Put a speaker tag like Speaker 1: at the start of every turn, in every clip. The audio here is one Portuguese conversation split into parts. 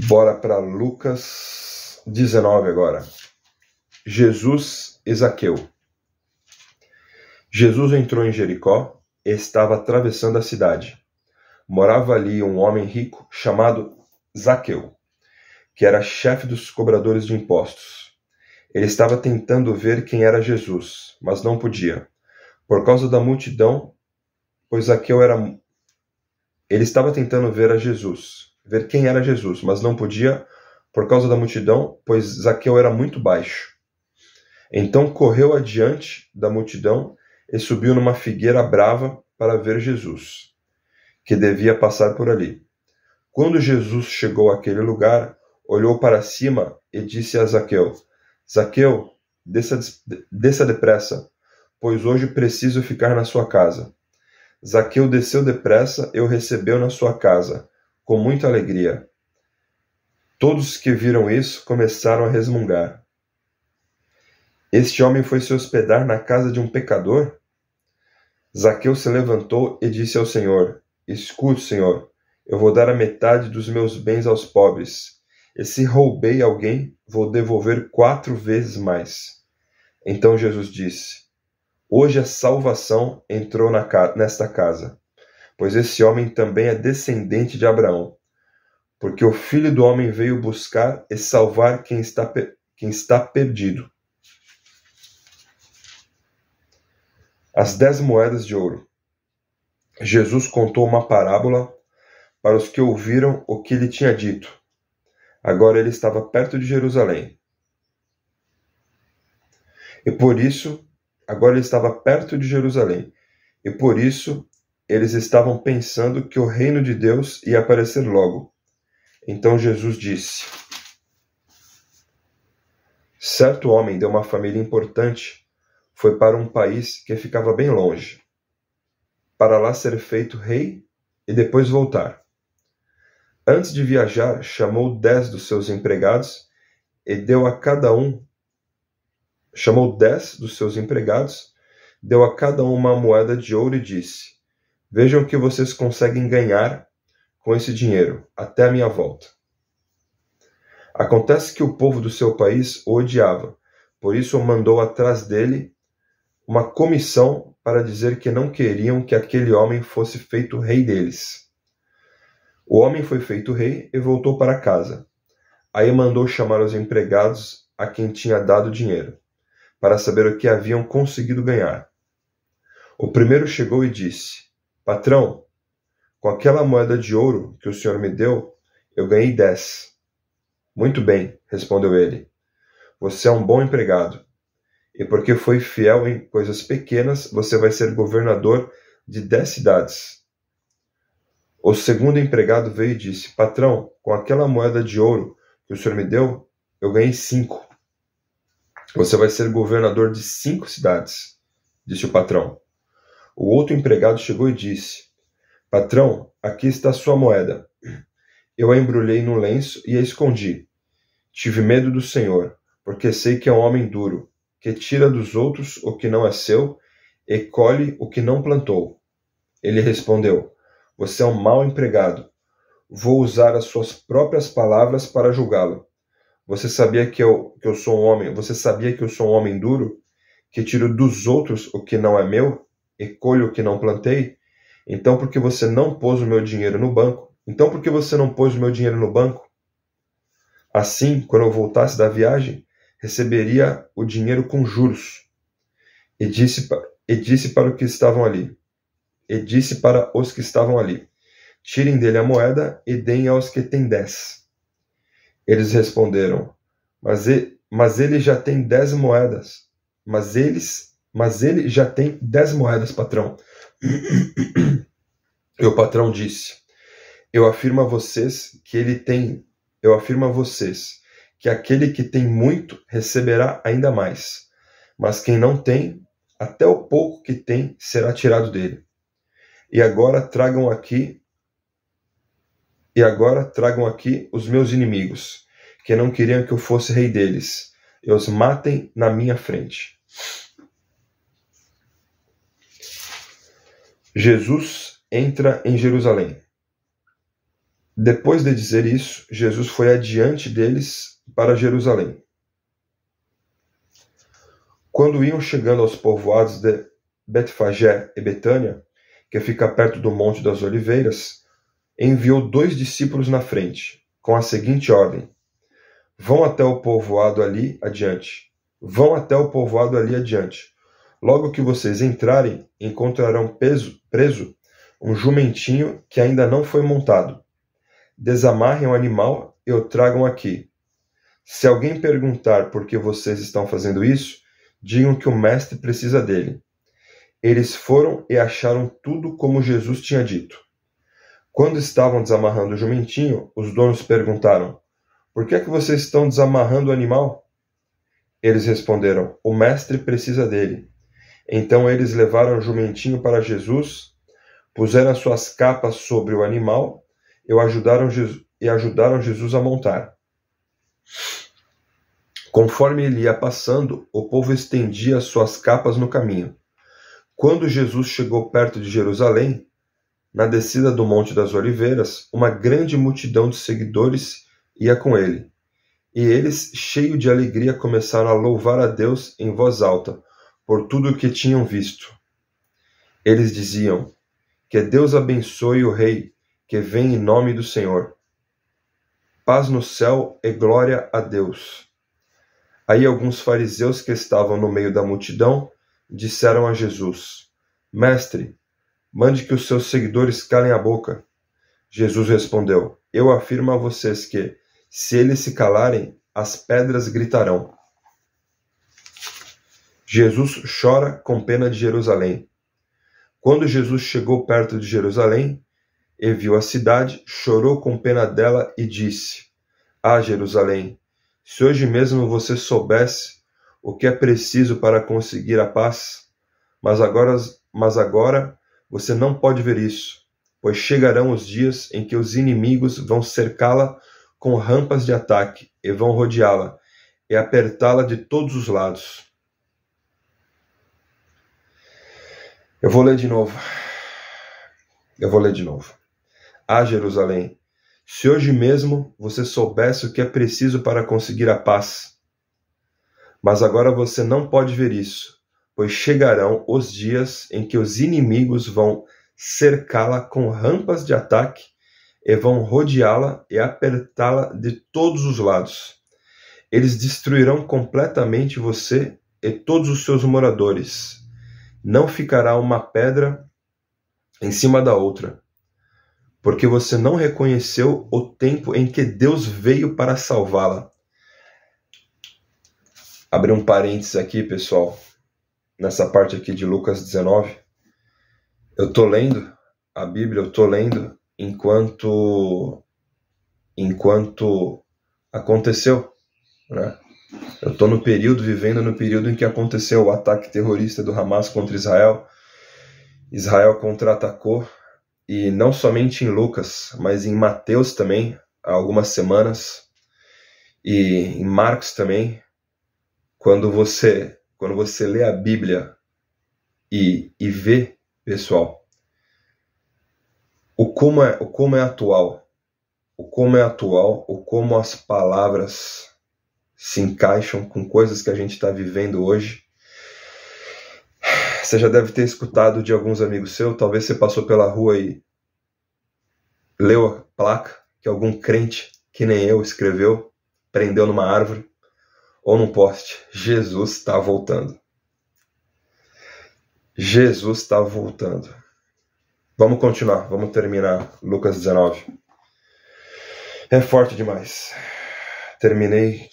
Speaker 1: Bora para Lucas 19 agora. Jesus e Zaqueu. Jesus entrou em Jericó e estava atravessando a cidade. Morava ali um homem rico chamado Zaqueu, que era chefe dos cobradores de impostos. Ele estava tentando ver quem era Jesus, mas não podia, por causa da multidão, pois Zaqueu era... Ele estava tentando ver quem era Jesus, mas não podia, por causa da multidão, pois Zaqueu era muito baixo. Então correu adiante da multidão e subiu numa figueira brava para ver Jesus, que devia passar por ali. Quando Jesus chegou àquele lugar, olhou para cima e disse a Zaqueu: Zaqueu, desça depressa, pois hoje preciso ficar na sua casa. Zaqueu desceu depressa e o recebeu na sua casa, com muita alegria. Todos que viram isso começaram a resmungar. Este homem foi se hospedar na casa de um pecador? Zaqueu se levantou e disse ao Senhor: Escute, Senhor, eu vou dar a metade dos meus bens aos pobres, e se roubei alguém, vou devolver 4 vezes mais. Então Jesus disse: Hoje a salvação entrou nesta casa, pois esse homem também é descendente de Abraão, porque o Filho do Homem veio buscar e salvar quem está perdido. As 10 moedas de ouro. Jesus contou uma parábola para os que ouviram o que ele tinha dito. Agora ele estava perto de Jerusalém. Agora ele estava perto de Jerusalém. E por isso eles estavam pensando que o reino de Deus ia aparecer logo. Então Jesus disse: Certo homem de uma família importante foi para um país que ficava bem longe, para lá ser feito rei e depois voltar. Antes de viajar, chamou 10 dos seus empregados e deu a cada um uma moeda de ouro e disse: Vejam o que vocês conseguem ganhar com esse dinheiro até a minha volta. Acontece que o povo do seu país o odiava, por isso mandou atrás dele uma comissão para dizer que não queriam que aquele homem fosse feito rei deles. O homem foi feito rei e voltou para casa. Aí mandou chamar os empregados a quem tinha dado dinheiro, para saber o que haviam conseguido ganhar. O primeiro chegou e disse: Patrão, com aquela moeda de ouro que o senhor me deu, eu ganhei 10. Muito bem, respondeu ele. Você é um bom empregado. E porque foi fiel em coisas pequenas, você vai ser governador de 10 cidades. O segundo empregado veio e disse: Patrão, com aquela moeda de ouro que o senhor me deu, eu ganhei 5. Você vai ser governador de 5 cidades, disse o patrão. O outro empregado chegou e disse: Patrão, aqui está a sua moeda. Eu a embrulhei no lenço e a escondi. Tive medo do Senhor, porque sei que é um homem duro, que tira dos outros o que não é seu e colhe o que não plantou. Ele respondeu: Você é um mau empregado. Vou usar as suas próprias palavras para julgá-lo. Você sabia que eu sou um homem duro, que tiro dos outros o que não é meu e colho o que não plantei? Então por que você não pôs o meu dinheiro no banco? Assim, quando eu voltasse da viagem, receberia o dinheiro com juros. E disse para os que estavam ali: Tirem dele a moeda e deem aos que têm 10. Eles responderam: Mas ele já tem 10 moedas. Mas ele já tem 10 moedas, patrão. E o patrão disse: Eu afirmo a vocês que aquele que tem muito receberá ainda mais, mas quem não tem, até o pouco que tem será tirado dele. E agora tragam aqui os meus inimigos, que não queriam que eu fosse rei deles, e os matem na minha frente. Jesus entra em Jerusalém. Depois de dizer isso, Jesus foi adiante deles para Jerusalém. Quando iam chegando aos povoados de Betfagé e Betânia, que fica perto do Monte das Oliveiras, enviou 2 discípulos na frente, com a seguinte ordem: Vão até o povoado ali adiante. Vão até o povoado ali adiante. Logo que vocês entrarem, encontrarão preso um jumentinho que ainda não foi montado. Desamarrem o animal e o tragam aqui. Se alguém perguntar por que vocês estão fazendo isso, digam que o mestre precisa dele. Eles foram e acharam tudo como Jesus tinha dito. Quando estavam desamarrando o jumentinho, os donos perguntaram: Por que é que vocês estão desamarrando o animal? Eles responderam: O mestre precisa dele. Então eles levaram o jumentinho para Jesus, puseram as suas capas sobre o animal e ajudaram Jesus a montar. Conforme ele ia passando, o povo estendia as suas capas no caminho. Quando Jesus chegou perto de Jerusalém, na descida do Monte das Oliveiras, uma grande multidão de seguidores ia com ele. E eles, cheios de alegria, começaram a louvar a Deus em voz alta, por tudo o que tinham visto. Eles diziam: Que Deus abençoe o Rei, que vem em nome do Senhor. Paz no céu e glória a Deus. Aí alguns fariseus que estavam no meio da multidão disseram a Jesus: Mestre, mande que os seus seguidores calem a boca. Jesus respondeu: Eu afirmo a vocês que, se eles se calarem, as pedras gritarão. Jesus chora com pena de Jerusalém. Quando Jesus chegou perto de Jerusalém e viu a cidade, chorou com pena dela e disse: Ah, Jerusalém, se hoje mesmo você soubesse o que é preciso para conseguir a paz, mas agora você não pode ver isso, pois chegarão os dias em que os inimigos vão cercá-la com rampas de ataque e vão rodeá-la e apertá-la de todos os lados. Eu vou ler de novo. Ah, Jerusalém, se hoje mesmo você soubesse o que é preciso para conseguir a paz, mas agora você não pode ver isso, pois chegarão os dias em que os inimigos vão cercá-la com rampas de ataque e vão rodeá-la e apertá-la de todos os lados. Eles destruirão completamente você e todos os seus moradores. Não ficará uma pedra em cima da outra, porque você não reconheceu o tempo em que Deus veio para salvá-la. Abri um parênteses aqui, pessoal, nessa parte aqui de Lucas 19. Eu estou lendo a Bíblia, enquanto aconteceu, né? Eu estou vivendo no período em que aconteceu o ataque terrorista do Hamas contra Israel. Israel contra-atacou, e não somente em Lucas, mas em Mateus também, há algumas semanas, e em Marcos também. Quando você lê a Bíblia e vê, pessoal, o como é atual, o como as palavras se encaixam com coisas que a gente está vivendo hoje. Você já deve ter escutado de alguns amigos seus, talvez você passou pela rua e leu a placa que algum crente, que nem eu, escreveu, prendeu numa árvore ou num poste: Jesus está voltando. Jesus está voltando. Vamos continuar, vamos terminar Lucas 19. É forte demais. Terminei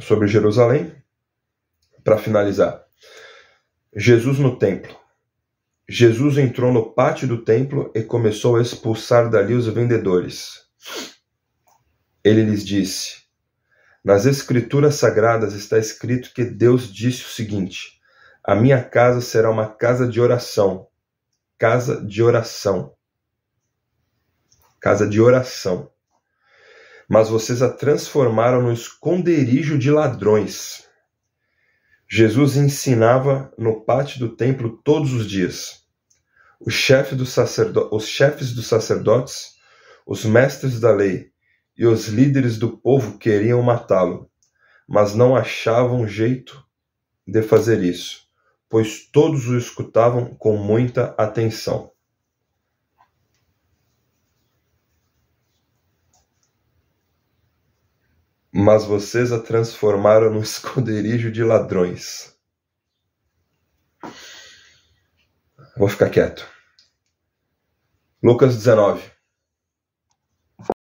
Speaker 1: sobre Jerusalém. Para finalizar, Jesus no templo. Jesus entrou no pátio do templo e começou a expulsar dali os vendedores. Ele lhes disse: Nas Escrituras Sagradas está escrito que Deus disse o seguinte: A minha casa será uma casa de oração. Casa de oração. Casa de oração. Mas vocês a transformaram no esconderijo de ladrões. Jesus ensinava no pátio do templo todos os dias. Os chefes dos sacerdotes, Os mestres da lei e os líderes do povo queriam matá-lo, mas não achavam jeito de fazer isso, pois todos o escutavam com muita atenção. Mas vocês a transformaram num esconderijo de ladrões. Vou ficar quieto. Lucas 19.